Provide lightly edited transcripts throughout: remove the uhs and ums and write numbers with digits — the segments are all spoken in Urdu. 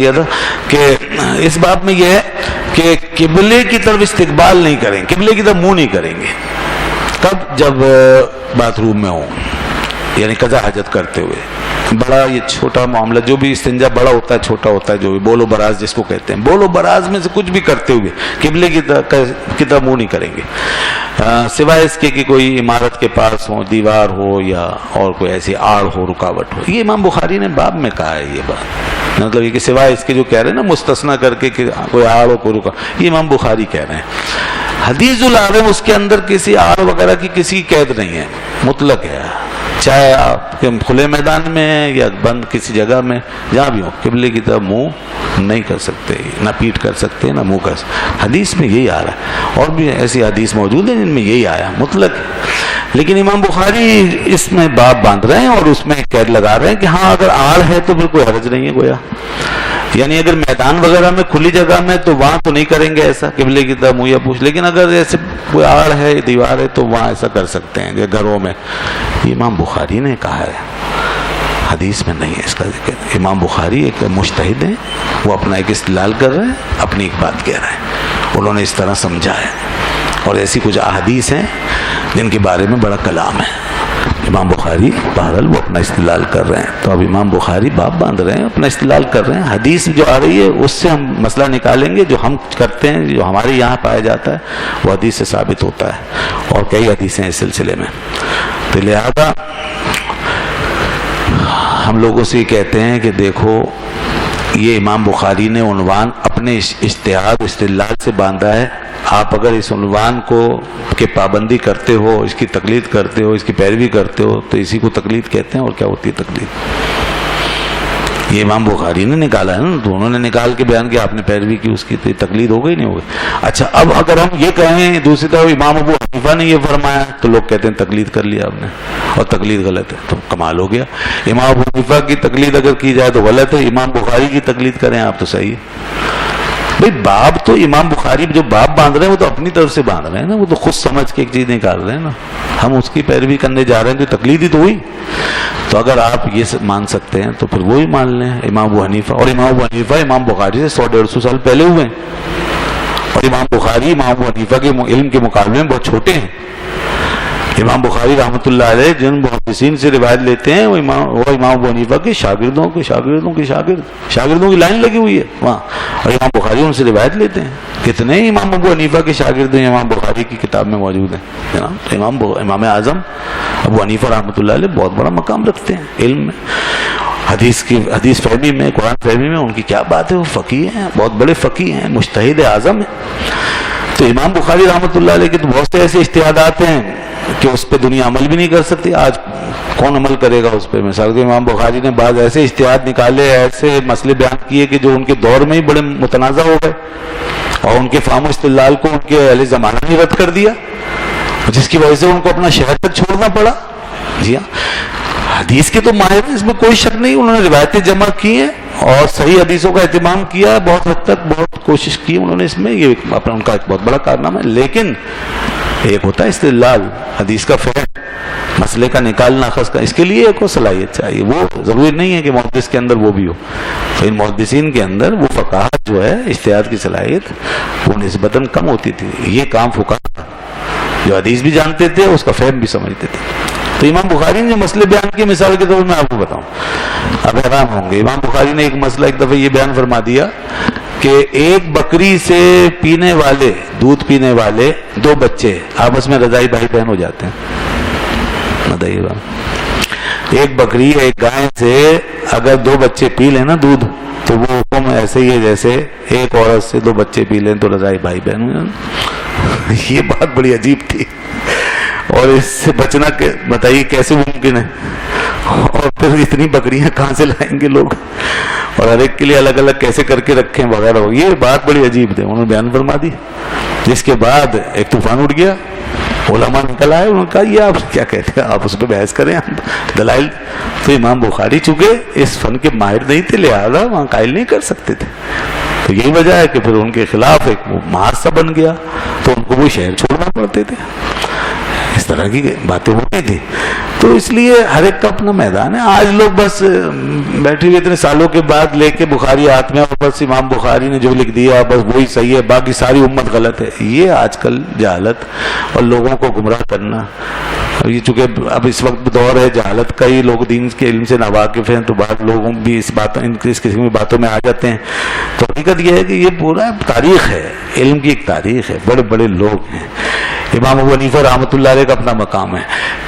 دیا تھا کہ اس باب میں یہ ہے کہ قبلے کی طرف استقبال نہیں کریں، قبلے کی طرف منہ نہیں کریں گے. کب؟ جب باتھ روم میں ہوں، یعنی قضا حاجت کرتے ہوئے. بڑا یہ چھوٹا معاملہ، جو بھی استنجا بڑا ہوتا ہے چھوٹا ہوتا ہے، جو بھی بول و براز جس کو کہتے ہیں، بول و براز میں سے کچھ بھی کرتے ہوئے قبلے کی طرف منہ نہیں کریں گے، سوائے اس کے کہ کوئی عمارت کے پاس ہو، دیوار ہو، یا اور کوئی ایسی آڑ ہو، رکاوٹ ہو. یہ امام بخاری نے باب میں کہا ہے یہ بات، مطلب یہ کہ سوائے اس کے جو کہہ رہے ہیں نا مستثنا کر کے کہ کوئی آڑ ہو، کوئی رکا، یہ امام بخاری کہہ رہے ہیں. حدیث العالم اس کے اندر کسی آڑ وغیرہ کی کسی قید نہیں ہے، مطلق ہے. چاہے آپ کھلے میدان میں یا بند کسی جگہ میں جہاں بھی ہو، قبلے کی طرف منہ نہیں کر سکتے، نہ پیٹ کر سکتے، نہ منہ کر سکتے. حدیث میں یہی آ رہا ہے، اور بھی ایسی حدیث موجود ہیں جن میں یہی آیا مطلق ہے. لیکن امام بخاری اس میں باب باندھ رہے ہیں اور اس میں قید لگا رہے ہیں کہ ہاں اگر آڑ ہے تو پھر کوئی حرج نہیں ہے گویا. یعنی اگر میدان وغیرہ میں کھلی جگہ میں تو وہاں تو نہیں کریں گے ایسا قبلے کی طرف منہ یا پوچھ، لیکن اگر ایسے کوئی آڑ ہے، دیوار ہے، تو وہاں ایسا کر سکتے ہیں گھروں میں. یہ امام بخاری نے کہا ہے، حدیث میں نہیں ہے اس کا ذکر. امام بخاری ایک مجتہد ہیں، وہ اپنا ایک استدلال کر رہے ہیں، اپنی ایک بات کہہ رہے ہیں، انہوں نے اس طرح سمجھا ہے. اور ایسی کچھ احادیث ہیں جن کے بارے میں بڑا کلام ہے. امام بخاری بہرحال وہ اپنا استدلال کر رہے ہیں، تو اب امام بخاری باب باندھ رہے ہیں، اپنا استدلال کر رہے ہیں. حدیث جو آ رہی ہے اس سے ہم مسئلہ نکالیں گے، جو ہم کرتے ہیں، جو ہمارے یہاں پایا جاتا ہے وہ حدیث سے ثابت ہوتا ہے، اور کئی حدیثیں اس سلسلے میں. تو لہذا ہم لوگوں سے یہ کہتے ہیں کہ دیکھو یہ امام بخاری نے عنوان اپنے اجتہاد استدلال سے باندھا ہے. آپ اگر اس عنوان کو کہ پابندی کرتے ہو، اس کی تقلید کرتے ہو، اس کی پیروی کرتے ہو، تو اسی کو تقلید کہتے ہیں. اور کیا ہوتی ہے تقلید؟ یہ امام بخاری نے نکالا ہے نا، تو انہوں نے نکال کے بیان کیا، آپ نے پیروی کی، اس کی تقلید ہو گئی نہیں ہو گئی. اچھا اب اگر ہم یہ کہیں دوسری طرف امام ابو حنیفہ نے یہ فرمایا، تو لوگ کہتے ہیں تقلید کر لیا آپ نے، اور تقلید غلط ہے. تو کمال ہو گیا. امام ابو حنیفہ کی تقلید اگر کی جائے تو غلط ہے، امام بخاری کی تقلید کریں آپ تو صحیح ہے. بھئی باب تو امام بخاری جو باب باندھ رہے ہیں وہ تو اپنی طرف سے باندھ رہے ہیں نا، وہ تو خود سمجھ کے ایک چیز نکال رہے ہیں نا. ہم اس کی پیروی کرنے جا رہے ہیں تو تقلید ہی تو ہوئی. تو اگر آپ یہ مان سکتے ہیں تو پھر وہی مان لیں امام ابو حنیفہ. اور امام ابو حنیفہ امام بخاری سے 100-150 سال پہلے ہوئے ہیں، اور امام بخاری امام ابو حنیفہ کے علم کے مقابلے میں بہت چھوٹے ہیں. امام بخاری رحمۃ اللہ علیہ جن محدثین سے روایت لیتے ہیں وہ امام ابو حنیفہ کے شاگردوں کی لائن لگی ہوئی ہے وہاں، اور امام بخاری ان سے روایت لیتے ہیں. کتنے امام ابو حنیفہ کے شاگرد ہیں امام بخاری کی کتاب میں موجود ہیں جناب. امام اعظم ابو حنیفہ رحمۃ اللہ علیہ بہت بڑا مقام رکھتے ہیں علم میں، حدیث فہمی میں، قرآن فہمی میں. ان کی کیا بات ہے، وہ فقیہ ہیں، بہت بڑے فقیہ ہیں، مجتہد اعظم ہیں. تو امام بخاری رحمۃ اللہ علیہ کے تو بہت سے ایسے اجتہادات ہیں کہ اس پہ دنیا عمل بھی نہیں کر سکتی. آج کون عمل کرے گا اس پہ؟ مثال کے امام بخاری نے بعض ایسے اجتہاد نکالے، ایسے مسئلے بیان کیے کہ جو ان کے دور میں ہی بڑے متنازع ہو گئے، اور ان کے فہم و استدلال کو ان کے اہل زمانہ نے رد کر دیا، جس کی وجہ سے ان کو اپنا شہر تک چھوڑنا پڑا. جی ہاں، حدیث کے تو ماہر ہیں، اس میں کوئی شک نہیں. انہوں نے روایتیں جمع کی ہیں اور صحیح حدیثوں کا اہتمام کیا ہے، بہت حد تک بہت کوشش کی انہوں نے اس میں. یہ اپنا ان کا ایک بہت بڑا کارنامہ ہے. لیکن ایک ہوتا ہے استدلال، حدیث کا فہم، مسئلے کا نکالنا خاص کا، اس کے لیے ایک صلاحیت چاہیے. وہ ضروری نہیں ہے کہ محدث کے اندر وہ بھی ہو. تو ان محدثین کے اندر وہ فقاہت جو ہے، اجتہاد کی صلاحیت، وہ نسبتاً کم ہوتی تھی. یہ کام فقاہ جو حدیث بھی جانتے تھے، اس کا فہم بھی سمجھتے تھے. تو امام بخاری نے جو مسئلے بیان کیے، مثال کے طور پر میں آپ کو بتاؤں، اب حیران ہوں گے. امام بخاری نے ایک مسئلہ ایک دفعہ یہ بیان فرما دیا کہ ایک بکری سے پینے والے، دودھ پینے والے 2 بچے آپس میں رضائی بھائی بہن ہو جاتے ہیں. بتائیے بات، ایک بکری ایک گائے سے اگر 2 بچے پی لیں نا دودھ، تو وہ حکم ایسے ہی ہے جیسے ایک عورت سے 2 بچے پی لیں تو رضائی بھائی بہن ہو جاتے. یہ بات بڑی عجیب تھی، اور اس سے بچنا بتائیے کیسے ممکن ہے؟ اور پھر اتنی بکریاں کہاں سے لائیں گے لوگ، اور ہر ایک کے لیے الگ الگ کیسے کر کے رکھیں وغیرہ. یہ بات بڑی عجیب تھی، انہوں نے بیان فرما دی. جس کے بعد ایک طوفان اٹھ گیا، علماء نکل آئے، انہوں نے کہا یہ آپ کیا کہتے ہیں، آپ اس پہ بحث کریں دلائل. تو امام بخاری چونکہ اس فن کے ماہر نہیں تھے، لہذا وہاں قائل نہیں کر سکتے تھے. تو یہی وجہ ہے کہ پھر ان کے خلاف ایک محاذ سا بن گیا، تو ان کو وہ شہر چھوڑنا پڑتے تھے. اس طرح کی باتیں ہوتی تھی. تو اس لیے ہر ایک کا اپنا میدان ہے. آج لوگ بس بیٹھے ہوئے اتنے سالوں کے بعد لے کے بخاری ہاتھ میں اور بس امام بخاری نے جو لکھ دیا بس وہی صحیح ہے, باقی ساری امت غلط ہے. یہ آج کل جہالت اور لوگوں کو گمراہ کرنا. یہ چونکہ اب اس وقت دور ہے جہالت کا ہی, لوگ دین کے علم سے ناواقف ہیں تو بعض لوگوں بھی اس قسم کی باتوں میں آ جاتے ہیں. تو حقیقت یہ ہے کہ یہ پورا تاریخ ہے, علم کی ایک تاریخ ہے, بڑے بڑے لوگ ہیں. امام ابو حنیفہ رحمۃ اللہ علیہ کا اپنا مقام ہے.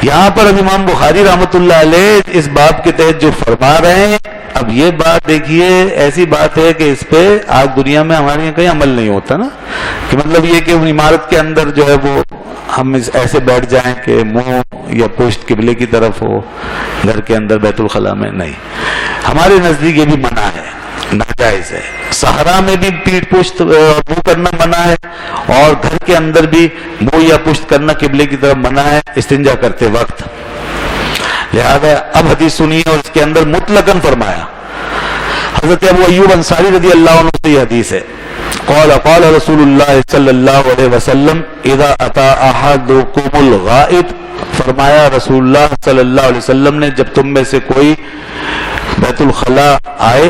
یہاں پر اب امام بخاری رحمۃ اللہ علیہ اس باب کے تحت جو فرما رہے ہیں, اب یہ بات دیکھیے ایسی بات ہے کہ اس پہ آج دنیا میں ہمارے یہاں کہیں عمل نہیں ہوتا نا, کہ مطلب یہ کہ عمارت کے اندر جو ہے وہ ہم ایسے بیٹھ جائیں کہ منہ یا پشت قبلے کی طرف ہو گھر کے اندر بیت الخلاء میں. نہیں, ہمارے نزدیک یہ بھی منع ہے, ناجائز ہے. صحرا میں بھی پیٹھ پشت منہ کرنا منع ہے, اور گھر کے اندر بھی منہ یا پشت کرنا قبلے کی طرف منع ہے استنجا کرتے وقت. لہذا اب حدیث سنیے اور اس کے اندر مطلقاً فرمایا. حضرت ابو ایوب انصاری رضی اللہ عنہ سے یہ حدیث ہے, قال رسول اللہ صلی اللہ علیہ وسلم اذا اتا احدکم الغائط, فرمایا رسول اللہ صلی اللہ علیہ وسلم نے جب تم میں سے کوئی بیت الخلاء آئے,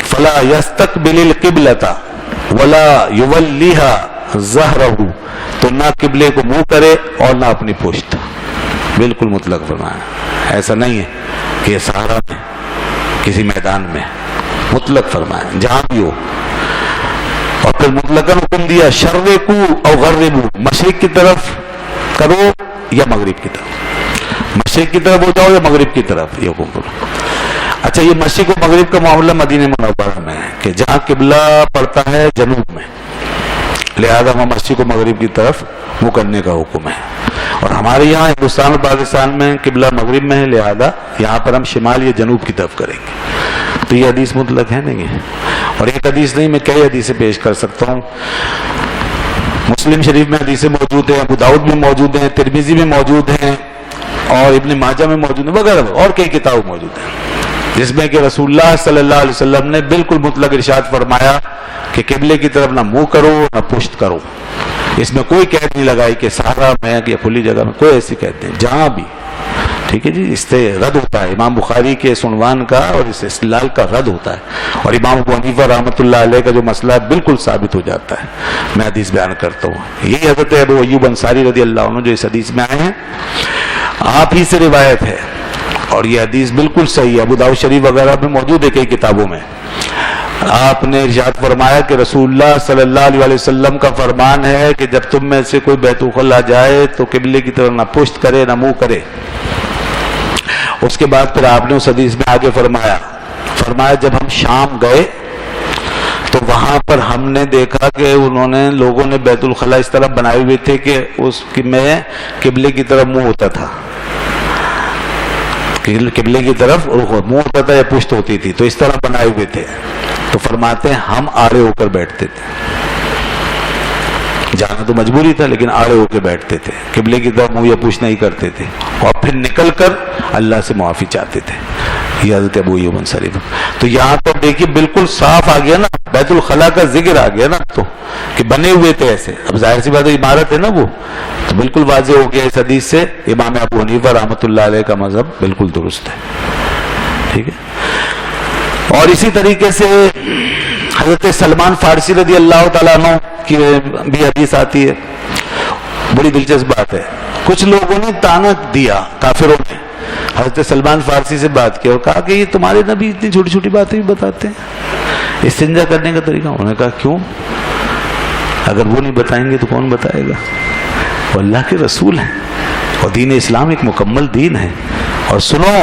فلا یستقبل القبلۃ ولا یولیها ظہرہ, تو نہ قبلے کو منہ کرے اور نہ اپنی پشت. بالکل مطلق فرمایا, ایسا نہیں ہے کہ یہ صحرا میں کسی میدان میں, مطلق فرمایا جہاں بھی ہو. اور پھر مطلقاً حکم دیا شرقو او غربو, مشرق کی طرف کرو یا مغرب کی طرف, مشرق کی طرف ہو جاؤ یا مغرب کی طرف, یہ حکم کرو. اچھا, یہ مشرق و مغرب کا معاملہ مدینہ منورہ میں ہے کہ جہاں قبلہ پڑتا ہے جنوب میں, لہذا وہاں مشرق و مغرب کی طرف منہ کرنے کا حکم ہے. اور ہمارے یہاں ہندوستان اور پاکستان میں قبلہ مغرب میں ہے, لہذا یہاں پر ہم شمال یا جنوب کی طرف کریں گے. تو یہ حدیث مطلق ہے نہیں ہے, اور ایک حدیث نہیں, میں کئی حدیثیں پیش کر سکتا ہوں. مسلم شریف میں حدیثیں موجود ہیں, ابو داؤد میں موجود ہیں, ترمذی میں موجود ہیں, اور ابن ماجہ میں موجود ہیں وغیرہ, اور کئی کتاب موجود ہیں جس میں کہ رسول اللہ صلی اللہ علیہ وسلم نے بالکل مطلق ارشاد فرمایا کہ قبلے کی طرف نہ منہ کرو نہ پشت کرو. اس میں کوئی قید نہیں لگائی کہ صحرا میں یا کھلی جگہ میں, کوئی ایسی قید نہیں, جہاں بھی. ٹھیک ہے جی, اس سے رد ہوتا ہے امام بخاری کے اس عنوان کا اور اس استدلال کا رد ہوتا ہے, اور امام ابو حنیفہ رحمۃ اللہ علیہ کا جو مسئلہ بالکل ثابت ہو جاتا ہے. میں حدیث بیان کرتا ہوں. یہی حضرت ابو ایوب انصاری رضی اللہ عنہ جو اس حدیث میں آئے ہیں, آپ ہی سے روایت ہے, اور یہ حدیث بالکل صحیح ہے, ابو داؤد شریف وغیرہ میں موجود ہے کئی کتابوں میں. آپ نے ارشاد فرمایا کہ رسول اللہ صلی اللہ علیہ وسلم کا فرمان ہے کہ جب تم میں سے کوئی بیت الخلاء جائے تو قبلے کی طرف نہ پشت کرے نہ منہ کرے. اس کے بعد پھر آپ نے اس حدیث میں آگے فرمایا جب ہم شام گئے تو وہاں پر ہم نے دیکھا کہ لوگوں نے بیت الخلاء اس طرح بنائے ہوئے تھے کہ اس میں قبلے کی طرف منہ ہوتا تھا, قبلے کی طرف منہ ہوتا تھا یا پشت ہوتی تھی, تو اس طرح بنائے ہوئے تھے. تو فرماتے ہیں ہم آڑے ہو کر بیٹھتے تھے, جانا تو مجبوری تھا لیکن آڑے ہو کے بیٹھتے تھے, قبلے کی طرف منہ یا پشت نہیں کرتے تھے, اور پھر نکل کر اللہ سے معافی چاہتے تھے. یہ حضرت ابو ایوب انصاری. تو یہاں پر دیکھیے بالکل صاف آ گیا نا, بیت الخلاء کا ذکر آ گیا نا, تو کہ بنے ہوئے تھے ایسے. اب ظاہر سی بات ہے عمارت ہے نا وہ, تو بالکل واضح ہو گیا اس حدیث سے امام ابو حنیفہ رحمۃ اللہ علیہ کا مذہب بالکل درست ہے. ٹھیک ہے. اور اسی طریقے سے حضرت سلمان فارسی رضی اللہ تعالیٰ عنہ کی بھی حدیث آتی ہے, بڑی دلچسپ بات ہے. کچھ لوگوں نے طعنہ دیا, کافروں نے حضرت سلمان فارسی سے بات کی اور کہا کہ یہ تمہارے نبی اتنی چھوٹی چھوٹی باتیں بھی بتاتے ہیں, استنجا کرنے کا طریقہ. انہوں نے کہا کیوں, اگر وہ نہیں بتائیں گے تو کون بتائے گا؟ وہ اللہ کے رسول ہیں, اور دین اسلام ایک مکمل دین ہے. اور سنو,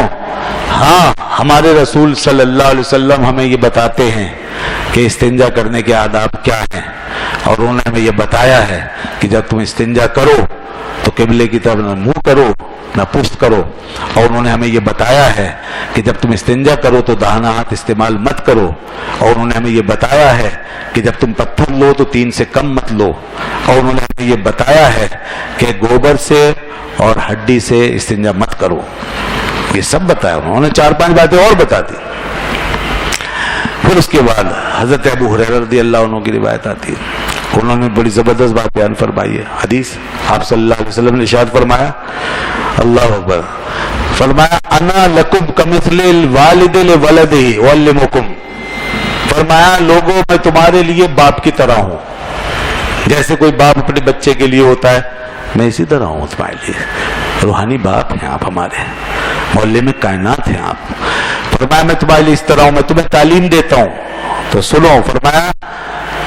ہاں ہمارے رسول صلی اللہ علیہ وسلم ہمیں یہ بتاتے ہیں کہ استنجا کرنے کے آداب کیا ہیں, اور انہوں نے ہمیں یہ بتایا ہے کہ جب تم استنجا کرو تو قبلے کی طرف نہ منہ کرو نہ پشت کرو, اور انہوں نے ہمیں یہ بتایا ہے کہ جب تم استنجا کرو تو داہنا ہاتھ استعمال مت کرو, اور انہوں نے ہمیں یہ بتایا ہے کہ جب تم پتھر لو تو 3 سے کم مت لو, اور انہوں نے ہمیں یہ بتایا ہے کہ گوبر سے اور ہڈی سے استنجا مت کرو. یہ سب بتایا انہوں نے, 4-5 باتیں اور بتا دی. پھر اس کے بعد حضرت ابو ہریرہ رضی اللہ عنہ کی روایت آتی ہے, انہوں نے بڑی زبردست بات بیان فرمائی ہے. حدیث آپ صلی اللہ علیہ وسلم نے ارشاد فرمایا, اللہ اکبر, فرمایا انا لکم کمثل الوالد لولدہ اعلمکم, فرمایا لوگوں میں تمہارے لیے باپ کی طرح ہوں, جیسے کوئی باپ اپنے بچے کے لیے ہوتا ہے, میں اسی طرح ہوں تمہارے لیے. روحانی باپ ہیں آپ, ہمارے معلم کائنات ہیں آپ. فرمایا میں تمہارے لیے اس طرح ہوں, میں تمہیں تعلیم دیتا ہوں تو سنو. فرمایا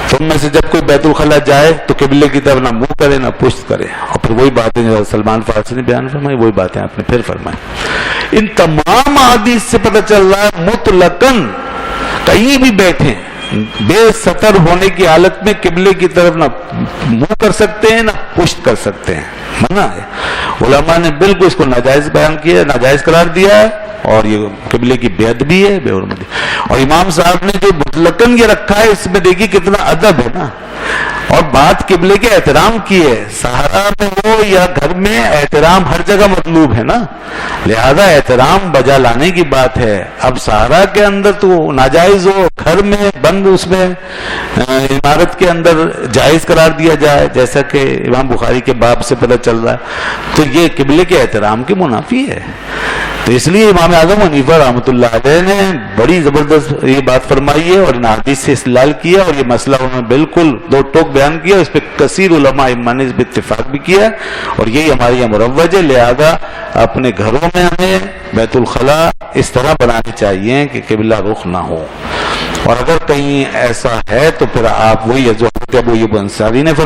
تم میں سے جب کوئی بیت الخلا جائے تو قبلے کی طرف نہ منہ کرے نہ پشت کرے. اور پھر وہی باتیں جو سلمان فارسی نے بیان فرمائی, وہی باتیں آپ نے پھر فرمائی. ان تمام حدیث سے پتہ چل رہا ہے مطلقاً کہیں بھی بیٹھے بے سطر ہونے کی حالت میں قبلے کی طرف نہ منہ کر سکتے ہیں نہ پشت کر سکتے ہیں, منع ہے. علماء نے بالکل اس کو ناجائز بیان کیا ہے, ناجائز قرار دیا ہے, اور یہ قبلے کی بے ادبی ہے, بے حرمتی. اور امام صاحب نے جو مطلقاً یہ رکھا ہے, اس میں دیکھیے کتنا ادب ہے نا, اور بات قبلے کے احترام کی ہے. صحرا میں ہو یا گھر میں, احترام ہر جگہ مطلوب ہے نا, لہذا احترام بجا لانے کی بات ہے. اب صحرا کے اندر تو ناجائز ہو, گھر میں بند اس میں عمارت کے اندر جائز قرار دیا جائے, جیسا کہ امام بخاری کے باب سے پتہ چل رہا ہے, تو یہ قبلے کے احترام کے منافی ہے. تو اس لیے امام اعظم حنیفہ رحمۃ اللہ علیہ نے بڑی زبردست یہ بات فرمائی ہے, اور ان حدیث سے استدلال کیا, اور یہ مسئلہ انہوں نے بالکل دو ٹوک بیان کیا. اس پہ کثیر علماء نے اس پہ اتفاق بھی کیا, اور یہی ہمارے یہاں مروج ہے. لہذا اپنے گھروں میں ہمیں بیت الخلا اس طرح بنانی چاہیے کہ قبلہ رخ نہ ہو. اور اگر کہیں ایسا ہے تو پھر آپ وہی جو حضرت ابو ایوب انصاری نے